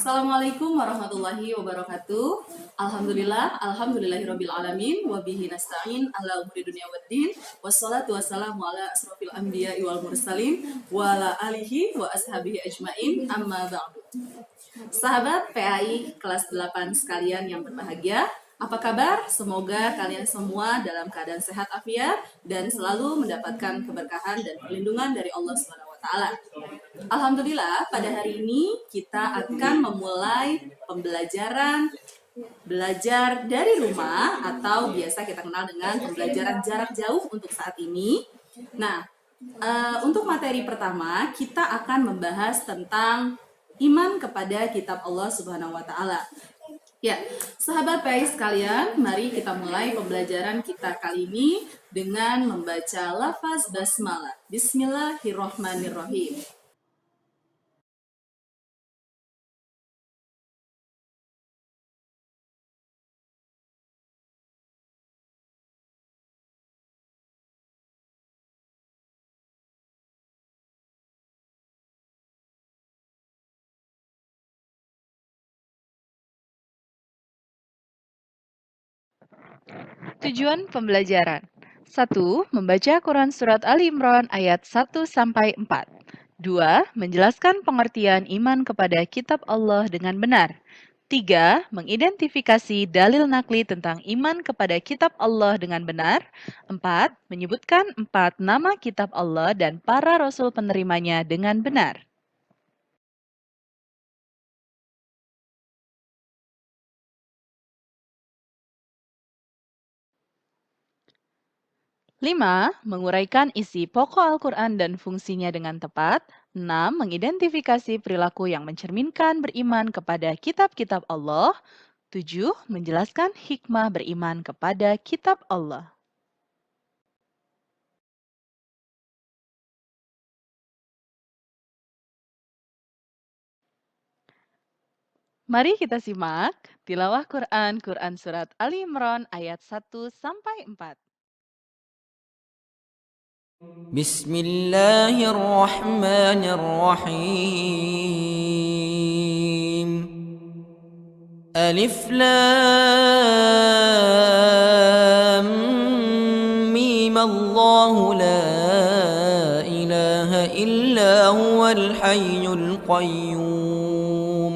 Assalamualaikum warahmatullahi wabarakatuh. Alhamdulillahirabbil alamin wa bihi nasta'in ala umuri dunya waddin. Wassalatu wassalamu ala asrofil anbiya'i wal mursalin wa ala alihi wa ashabihi ajmain. Amma ba'du. Sahabat PAI kelas 8 sekalian yang berbahagia, apa kabar? Semoga kalian semua dalam keadaan sehat afiat dan selalu mendapatkan keberkahan dan perlindungan dari Allah SWT. Alhamdulillah, pada hari ini kita akan memulai pembelajaran belajar dari rumah atau biasa kita kenal dengan pembelajaran jarak jauh untuk saat ini. Nah, untuk materi pertama kita akan membahas tentang iman kepada kitab Allah Subhanahu wa taala. Ya, sahabat PAI sekalian, mari kita mulai pembelajaran kita kali ini dengan membaca lafaz basmalah. Bismillahirrahmanirrahim. Tujuan pembelajaran. 1. Membaca Quran Surat Ali Imran ayat 1-4. 2. Menjelaskan pengertian iman kepada kitab Allah dengan benar. 3. Mengidentifikasi dalil nakli tentang iman kepada kitab Allah dengan benar. 4. Menyebutkan 4 nama kitab Allah dan para rasul penerimanya dengan benar. Lima, menguraikan isi pokok Al-Quran dan fungsinya dengan tepat. 6. Mengidentifikasi perilaku yang mencerminkan beriman kepada kitab-kitab Allah. 7. Menjelaskan hikmah beriman kepada kitab Allah. Mari kita simak tilawah Quran Surat Ali Imran ayat 1-4. بسم الله الرحمن الرحيم ألف لام ميم الله لا إله إلا هو الحي القيوم.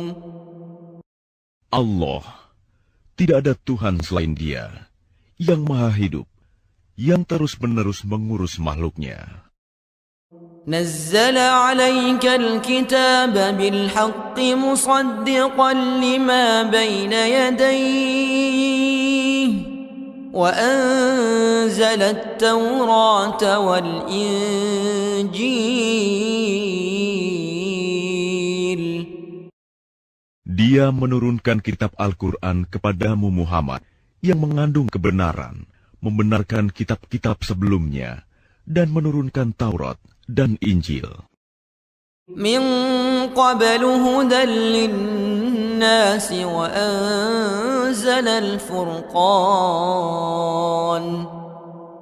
Allah, tidak ada Tuhan selain Dia, yang maha hidup, yang terus-menerus mengurus makhluknya. نزل عليك الكتاب بالحق مصدقا لما بين يديه وأنزل التوراة والإنجيل. Dia menurunkan kitab Al-Quran kepadamu Muhammad, yang mengandung kebenaran, membenarkan kitab-kitab sebelumnya, dan menurunkan Taurat dan Injil. من قبل هدى للناس وأنزل الفرقان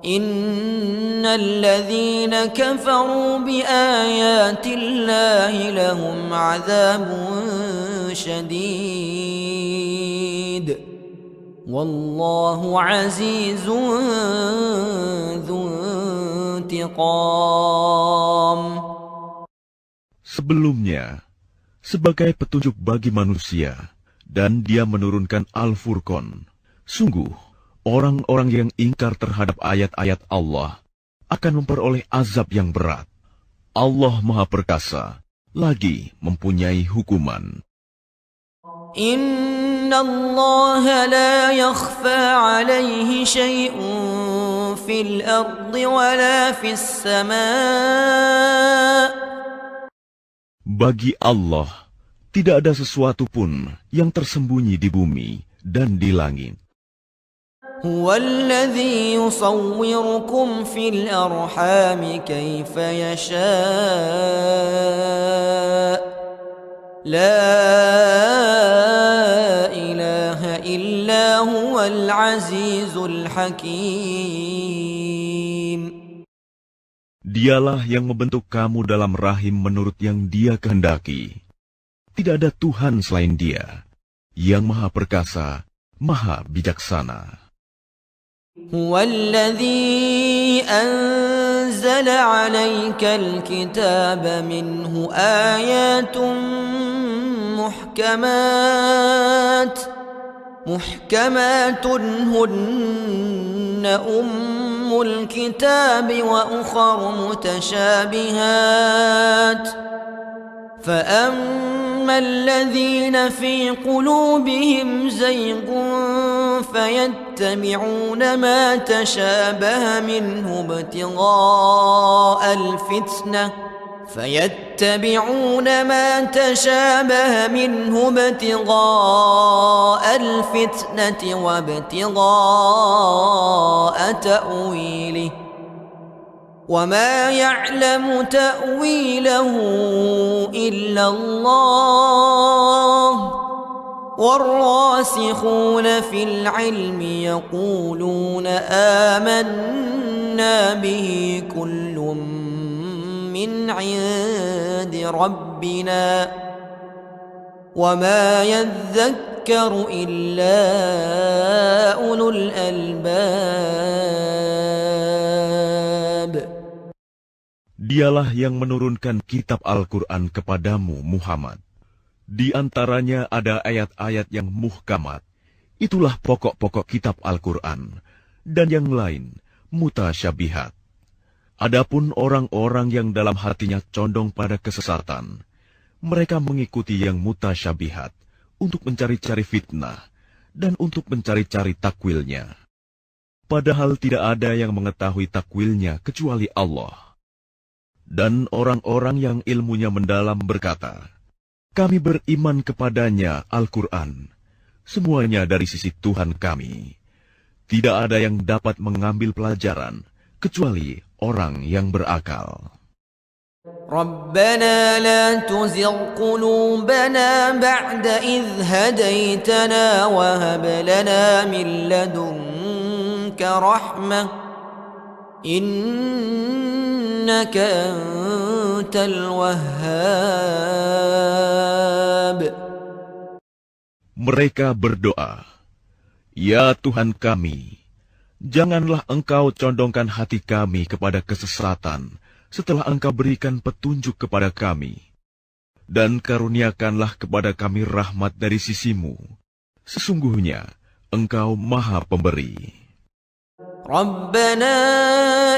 إن الذين كفروا بآيات الله لهم عذاب شديد والله عزيز ذو انتقام. Sebelumnya, sebagai petunjuk bagi manusia, dan Dia menurunkan Al-Furqan. Sungguh, orang-orang yang ingkar terhadap ayat-ayat Allah akan memperoleh azab yang berat. Allah Maha Perkasa, lagi mempunyai hukuman. إن الله لا يخفى عليه شيء في الأرض ولا في السماء. Bagi Allah, tidak ada sesuatu pun yang tersembunyi di bumi dan di langit. هو الذي يصوركم في الأرحام كيف يشاء لا إله إلا هو العزيز الحكيم. Dialah yang membentuk kamu dalam rahim menurut yang Dia kehendaki. Tidak ada Tuhan selain Dia, yang Maha Perkasa, Maha Bijaksana. هو الذي أنزل عليك الكتاب منه آيات محكمات هن أم الكتاب وأخر متشابهات فأما الذين في قلوبهم زيغ فيتبعون ما تشابه منه ابتغاء الفتنة وابتغاء تأويله وما يعلم تأويله إلا الله والراسخون في العلم يقولون آمنا به كل من عند ربنا وما يذكر إلا أولو الألباب. Dialah yang menurunkan kitab Al-Quran kepadamu, Muhammad. Di antaranya ada ayat-ayat yang muhkamat. Itulah pokok-pokok kitab Al-Quran. Dan yang lain, mutasyabihat. Adapun orang-orang yang dalam hatinya condong pada kesesatan, mereka mengikuti yang mutasyabihat untuk mencari-cari fitnah dan untuk mencari-cari takwilnya. Padahal tidak ada yang mengetahui takwilnya kecuali Allah. Dan orang-orang yang ilmunya mendalam berkata, kami beriman kepadanya Al-Quran, semuanya dari sisi Tuhan kami. Tidak ada yang dapat mengambil pelajaran, kecuali orang yang berakal. ربنا لا تزغ قلوبنا بعد إذ هديتنا وهب لنا من لدنك رحمة إنك أنت الوهاب. Mereka berdoa, ya Tuhan kami, janganlah Engkau condongkan hati kami kepada kesesatan setelah Engkau berikan petunjuk kepada kami. Dan karuniakanlah kepada kami rahmat dari sisimu. Sesungguhnya Engkau Maha Pemberi. ربنا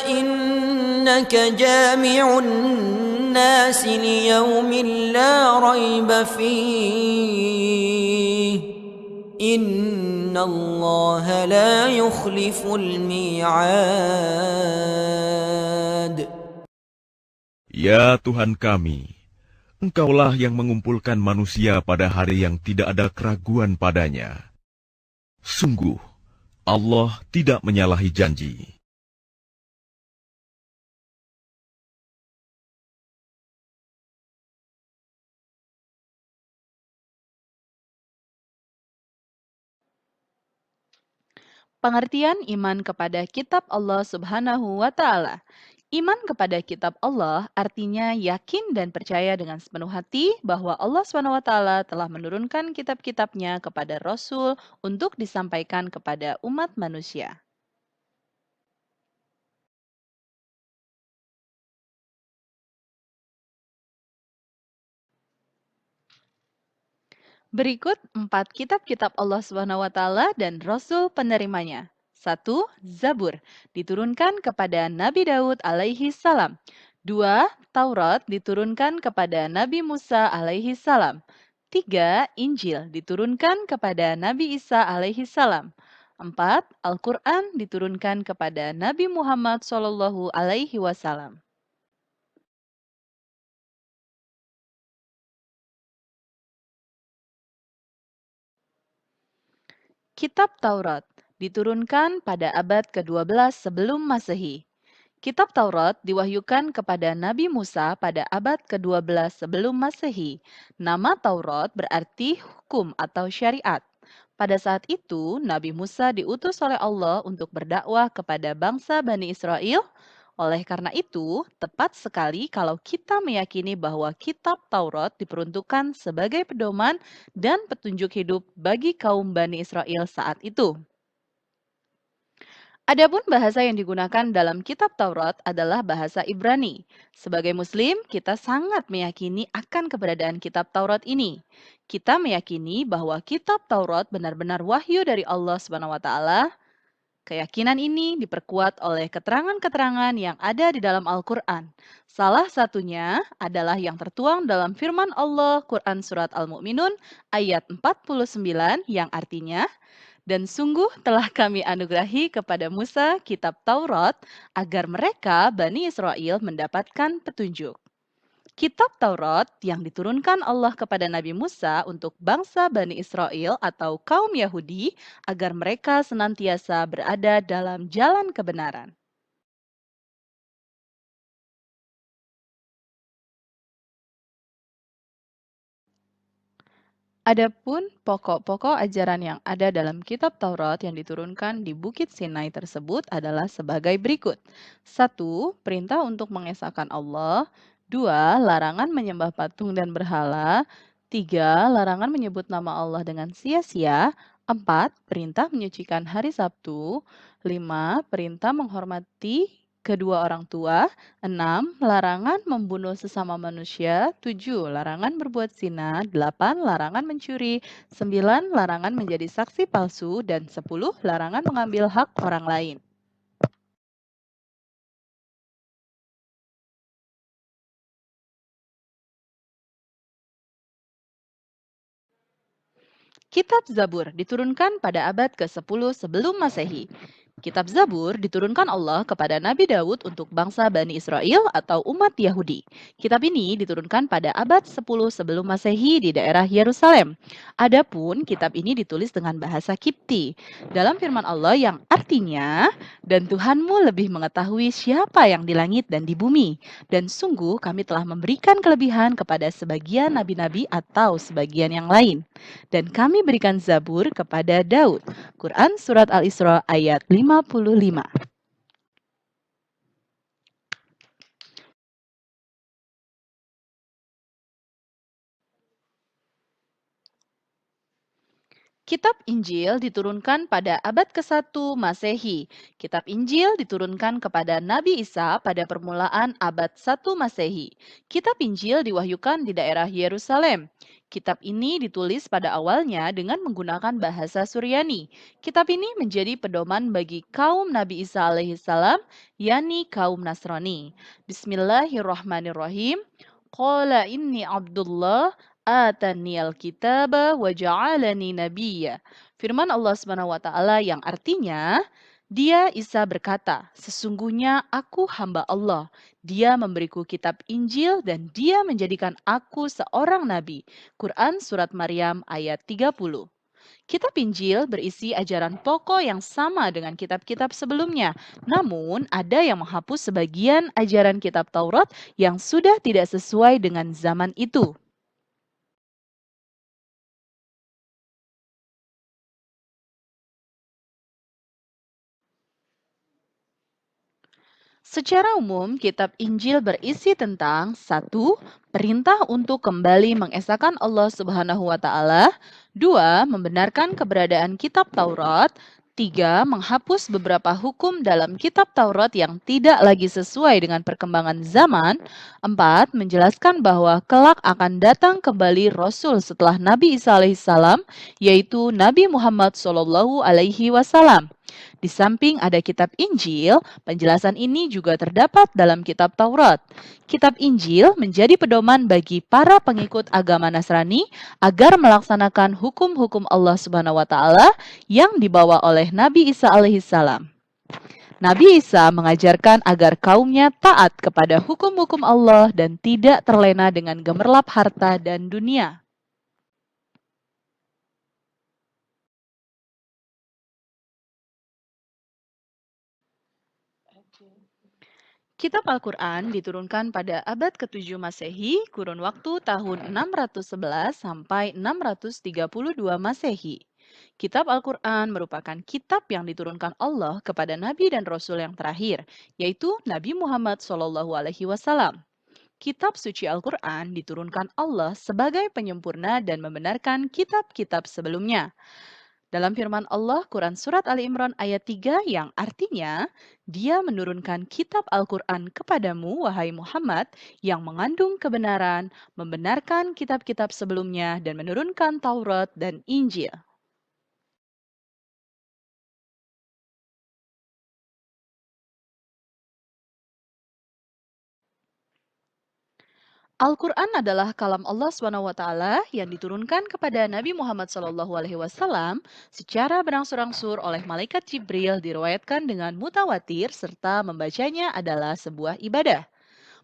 إنك جامع الناس ليوم لا ريب فيه إن الله لا يخلف الميعاد. Ya Tuhan kami, Engkaulah yang mengumpulkan manusia pada hari yang tidak ada keraguan padanya. Sungguh, Allah tidak menyalahi janji. Pengertian iman kepada kitab Allah Subhanahu wa Ta'ala. Iman kepada kitab Allah artinya yakin dan percaya dengan sepenuh hati bahwa Allah Subhanahu wa Ta'ala telah menurunkan kitab-kitabnya kepada Rasul untuk disampaikan kepada umat manusia. Berikut 4 kitab-kitab Allah Subhanahu wa Ta'ala dan Rasul penerimanya. 1. Zabur, diturunkan kepada Nabi Daud alaihi salam. 2. Taurat, diturunkan kepada Nabi Musa alaihi salam. 3. Injil, diturunkan kepada Nabi Isa alaihi salam. 4. Al-Quran, diturunkan kepada Nabi Muhammad sallallahu alaihi wasallam. Kitab Taurat diturunkan pada abad ke-12 sebelum Masehi. Kitab Taurat diwahyukan kepada Nabi Musa pada abad ke-12 sebelum Masehi. Nama Taurat berarti hukum atau syariat. Pada saat itu, Nabi Musa diutus oleh Allah untuk berdakwah kepada bangsa Bani Israel. Oleh karena itu, tepat sekali kalau kita meyakini bahwa kitab Taurat diperuntukkan sebagai pedoman dan petunjuk hidup bagi kaum Bani Israel saat itu. Adapun bahasa yang digunakan dalam kitab Taurat adalah bahasa Ibrani. Sebagai Muslim, kita sangat meyakini akan keberadaan kitab Taurat ini. Kita meyakini bahwa kitab Taurat benar-benar wahyu dari Allah Subhanahu wa taala. Keyakinan ini diperkuat oleh keterangan-keterangan yang ada di dalam Al-Quran. Salah satunya adalah yang tertuang dalam firman Allah Quran Surat Al-Mu'minun ayat 49 yang artinya, dan sungguh telah kami anugerahi kepada Musa kitab Taurat agar mereka Bani Israel mendapatkan petunjuk. Kitab Taurat yang diturunkan Allah kepada Nabi Musa untuk bangsa Bani Israel atau kaum Yahudi agar mereka senantiasa berada dalam jalan kebenaran. Adapun pokok-pokok ajaran yang ada dalam kitab Taurat yang diturunkan di Bukit Sinai tersebut adalah sebagai berikut. 1. Perintah untuk mengesahkan Allah. 2. Larangan menyembah patung dan berhala. 3. Larangan menyebut nama Allah dengan sia-sia. 4. Perintah menyucikan hari Sabtu. 5. Perintah menghormati kedua orang tua. 6. Larangan membunuh sesama manusia. 7. Larangan berbuat zina. 8. Larangan mencuri. 9. Larangan menjadi saksi palsu. Dan 10. Larangan mengambil hak orang lain. Kitab Zabur diturunkan pada abad ke-10 sebelum Masehi. Kitab Zabur diturunkan Allah kepada Nabi Daud untuk bangsa Bani Israel atau umat Yahudi. Kitab ini diturunkan pada abad 10 sebelum Masehi di daerah Yerusalem. Adapun kitab ini ditulis dengan bahasa Kipti. Dalam firman Allah yang artinya, dan Tuhanmu lebih mengetahui siapa yang di langit dan di bumi. Dan sungguh kami telah memberikan kelebihan kepada sebagian nabi-nabi atau sebagian yang lain. Dan kami berikan Zabur kepada Daud. Quran Surat Al-Isra ayat 55. Kitab Injil diturunkan pada abad ke-1 Masehi. Kitab Injil diturunkan kepada Nabi Isa pada permulaan abad 1 Masehi. Kitab Injil diwahyukan di daerah Yerusalem. Kitab ini ditulis pada awalnya dengan menggunakan bahasa Suryani. Kitab ini menjadi pedoman bagi kaum Nabi Isa alaihissalam, yakni kaum Nasrani. Bismillahirrahmanirrahim. Qala inni Abdullah ataniyal kitaba wa ja'alani nabiyya. Firman Allah Subhanahu wa taala yang artinya, dia Isa berkata, sesungguhnya aku hamba Allah. Dia memberiku kitab Injil dan dia menjadikan aku seorang nabi. Quran Surat Maryam ayat 30. Kitab Injil berisi ajaran pokok yang sama dengan kitab-kitab sebelumnya. Namun, ada yang menghapus sebagian ajaran kitab Taurat yang sudah tidak sesuai dengan zaman itu. Secara umum, kitab Injil berisi tentang 1. Perintah untuk kembali mengesahkan Allah Subhanahu wa taala. 2. Membenarkan keberadaan kitab Taurat. 3. Menghapus beberapa hukum dalam kitab Taurat yang tidak lagi sesuai dengan perkembangan zaman. 4. Menjelaskan bahwa kelak akan datang kembali Rasul setelah Nabi Isa alaihissalam, yaitu Nabi Muhammad SAW. Di samping ada kitab Injil, penjelasan ini juga terdapat dalam kitab Taurat. Kitab Injil menjadi pedoman bagi para pengikut agama Nasrani agar melaksanakan hukum-hukum Allah Subhanahu wa taala yang dibawa oleh Nabi Isa alaihissalam. Nabi Isa mengajarkan agar kaumnya taat kepada hukum-hukum Allah dan tidak terlena dengan gemerlap harta dan dunia. Kitab Al-Quran diturunkan pada abad ke-7 Masehi, kurun waktu tahun 611 sampai 632 Masehi. Kitab Al-Quran merupakan kitab yang diturunkan Allah kepada Nabi dan Rasul yang terakhir, yaitu Nabi Muhammad SAW. Kitab suci Al-Quran diturunkan Allah sebagai penyempurna dan membenarkan kitab-kitab sebelumnya. Dalam firman Allah, Quran Surat Ali Imran ayat 3 yang artinya, Dia menurunkan kitab Al-Quran kepadamu, wahai Muhammad, yang mengandung kebenaran, membenarkan kitab-kitab sebelumnya, dan menurunkan Taurat dan Injil. Al-Quran adalah kalam Allah SWT yang diturunkan kepada Nabi Muhammad SAW secara berangsur-angsur oleh malaikat Jibril, diriwayatkan dengan mutawatir serta membacanya adalah sebuah ibadah.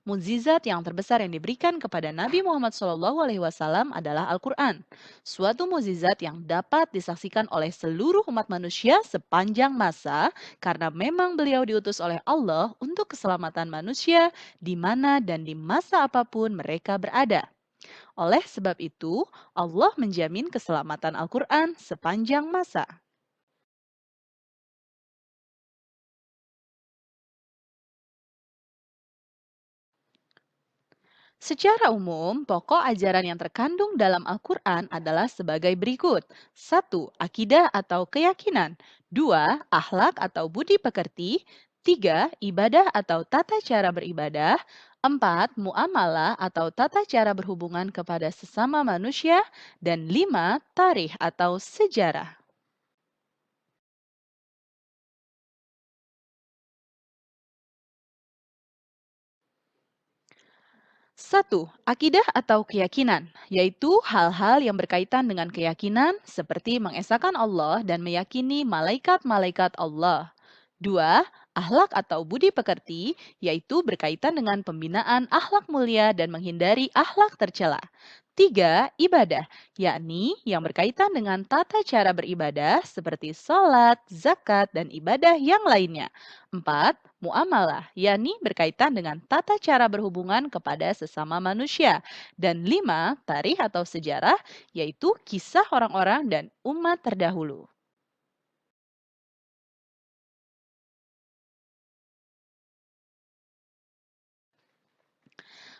Mukjizat yang terbesar yang diberikan kepada Nabi Muhammad SAW adalah Al-Quran, suatu mukjizat yang dapat disaksikan oleh seluruh umat manusia sepanjang masa karena memang beliau diutus oleh Allah untuk keselamatan manusia di mana dan di masa apapun mereka berada. Oleh sebab itu, Allah menjamin keselamatan Al-Quran sepanjang masa. Secara umum, pokok ajaran yang terkandung dalam Al-Quran adalah sebagai berikut. 1. Akidah atau keyakinan. 2. Akhlak atau budi pekerti. 3. Ibadah atau tata cara beribadah. 4. Muamalah atau tata cara berhubungan kepada sesama manusia. Dan 5. Tarikh atau sejarah. 1. Akidah atau keyakinan, yaitu hal-hal yang berkaitan dengan keyakinan seperti mengesahkan Allah dan meyakini malaikat-malaikat Allah. 2. Akhlak atau budi pekerti, yaitu berkaitan dengan pembinaan akhlak mulia dan menghindari akhlak tercela. 3. Ibadah, yakni yang berkaitan dengan tata cara beribadah seperti sholat, zakat, dan ibadah yang lainnya. 4. Muamalah, yakni berkaitan dengan tata cara berhubungan kepada sesama manusia. Dan 5. Tarikh atau sejarah, yaitu kisah orang-orang dan umat terdahulu.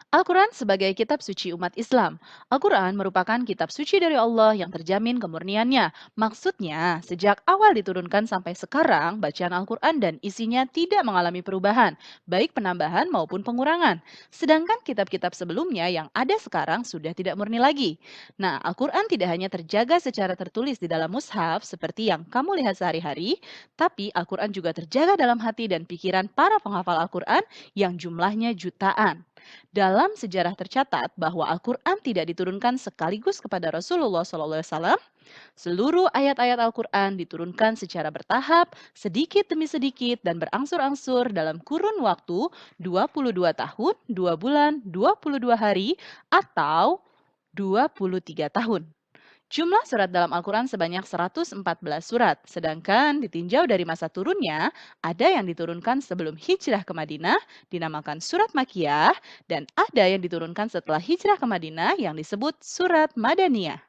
Al-Quran sebagai kitab suci umat Islam. Al-Quran merupakan kitab suci dari Allah yang terjamin kemurniannya. Maksudnya, sejak awal diturunkan sampai sekarang, bacaan Al-Quran dan isinya tidak mengalami perubahan, baik penambahan maupun pengurangan. Sedangkan kitab-kitab sebelumnya yang ada sekarang sudah tidak murni lagi. Nah, Al-Quran tidak hanya terjaga secara tertulis di dalam mushaf seperti yang kamu lihat sehari-hari, tapi Al-Quran juga terjaga dalam hati dan pikiran para penghafal Al-Quran yang jumlahnya jutaan. Dalam sejarah tercatat bahwa Al-Quran tidak diturunkan sekaligus kepada Rasulullah SAW. Seluruh ayat-ayat Al-Quran diturunkan secara bertahap, sedikit demi sedikit, dan berangsur-angsur dalam kurun waktu 22 tahun, 2 bulan, 22 hari, atau 23 tahun. Jumlah surat dalam Al-Quran sebanyak 114 surat, sedangkan ditinjau dari masa turunnya, ada yang diturunkan sebelum hijrah ke Madinah, dinamakan surat Makkiyah, dan ada yang diturunkan setelah hijrah ke Madinah yang disebut surat Madaniyah.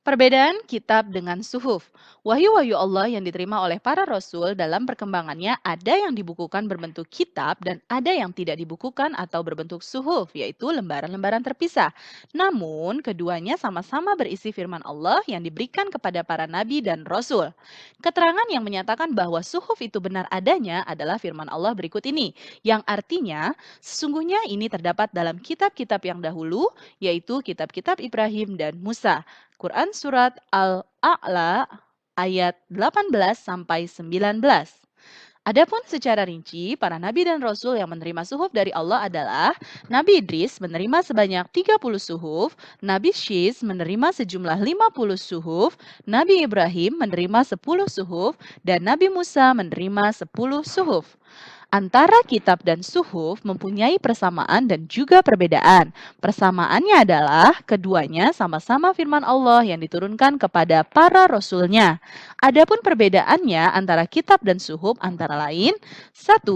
Perbedaan kitab dengan suhuf. Wahyu-wahyu Allah yang diterima oleh para rasul dalam perkembangannya ada yang dibukukan berbentuk kitab dan ada yang tidak dibukukan atau berbentuk suhuf, yaitu lembaran-lembaran terpisah. Namun, keduanya sama-sama berisi firman Allah yang diberikan kepada para nabi dan rasul. Keterangan yang menyatakan bahwa suhuf itu benar adanya adalah firman Allah berikut ini, yang artinya sesungguhnya ini terdapat dalam kitab-kitab yang dahulu, yaitu kitab-kitab Ibrahim dan Musa. Quran Surat Al-A'la ayat 18 sampai 19. Adapun secara rinci, para nabi dan rasul yang menerima suhuf dari Allah adalah Nabi Idris menerima sebanyak 30 suhuf, Nabi Syis menerima sejumlah 50 suhuf, Nabi Ibrahim menerima 10 suhuf, dan Nabi Musa menerima 10 suhuf. Antara kitab dan suhuf mempunyai persamaan dan juga perbedaan. Persamaannya adalah keduanya sama-sama firman Allah yang diturunkan kepada para rasulnya. Adapun perbedaannya antara kitab dan suhuf antara lain, 1.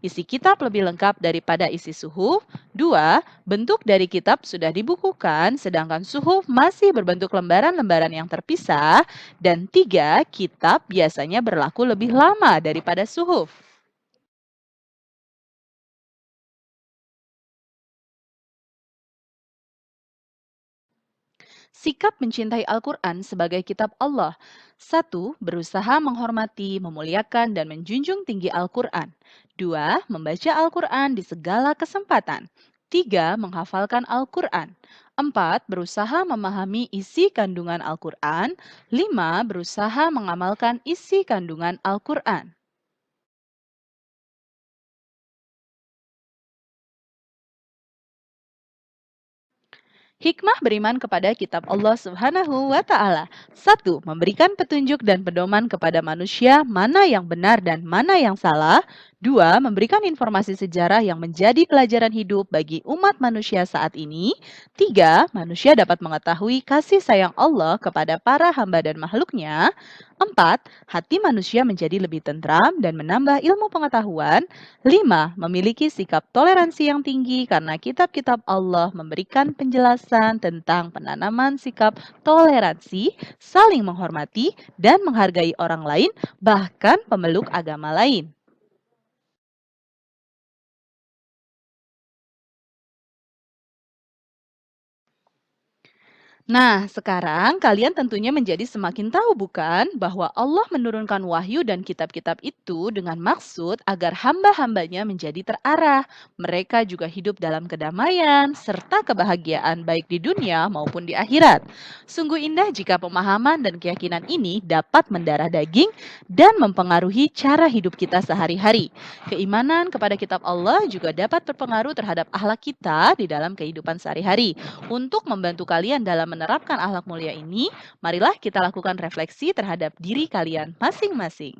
Isi kitab lebih lengkap daripada isi suhuf. 2. Bentuk dari kitab sudah dibukukan, sedangkan suhuf masih berbentuk lembaran-lembaran yang terpisah. Dan 3. Kitab biasanya berlaku lebih lama daripada suhuf. Sikap mencintai Al-Quran sebagai kitab Allah. 1. Berusaha menghormati, memuliakan, dan menjunjung tinggi Al-Quran. 2. Membaca Al-Quran di segala kesempatan. 3. Menghafalkan Al-Quran. 4. Berusaha memahami isi kandungan Al-Quran. 5. Berusaha mengamalkan isi kandungan Al-Quran. Hikmah beriman kepada kitab Allah Subhanahu wa Ta'ala. 1. Memberikan petunjuk dan pedoman kepada manusia mana yang benar dan mana yang salah. 2. Memberikan informasi sejarah yang menjadi pelajaran hidup bagi umat manusia saat ini. 3. Manusia dapat mengetahui kasih sayang Allah kepada para hamba dan makhluknya. 4. Hati manusia menjadi lebih tentram dan menambah ilmu pengetahuan. 5. Memiliki sikap toleransi yang tinggi karena kitab-kitab Allah memberikan penjelasan tentang penanaman sikap toleransi, saling menghormati, dan menghargai orang lain, bahkan pemeluk agama lain. Nah, sekarang kalian tentunya menjadi semakin tahu bukan bahwa Allah menurunkan wahyu dan kitab-kitab itu dengan maksud agar hamba-hambanya menjadi terarah. Mereka juga hidup dalam kedamaian serta kebahagiaan baik di dunia maupun di akhirat. Sungguh indah jika pemahaman dan keyakinan ini dapat mendarah daging dan mempengaruhi cara hidup kita sehari-hari. Keimanan kepada kitab Allah juga dapat berpengaruh terhadap akhlak kita di dalam kehidupan sehari-hari. Untuk membantu kalian dalam menerapkan akhlak mulia ini, marilah kita lakukan refleksi terhadap diri kalian masing-masing.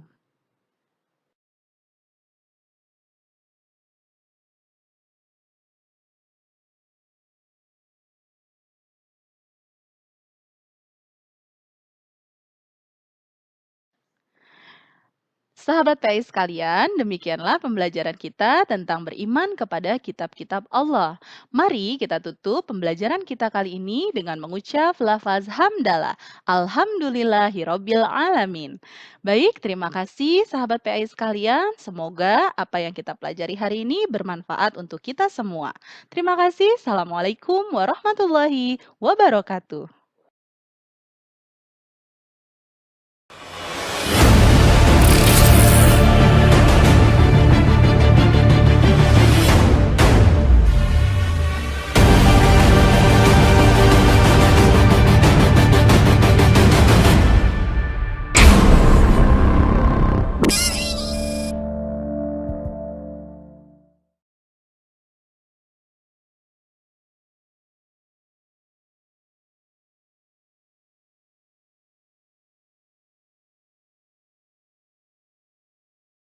Sahabat PAI sekalian, demikianlah pembelajaran kita tentang beriman kepada kitab-kitab Allah. Mari kita tutup pembelajaran kita kali ini dengan mengucap lafaz hamdalah. Alhamdulillahirabbil alamin. Baik, terima kasih sahabat PAI sekalian. Semoga apa yang kita pelajari hari ini bermanfaat untuk kita semua. Terima kasih. Assalamualaikum warahmatullahi wabarakatuh.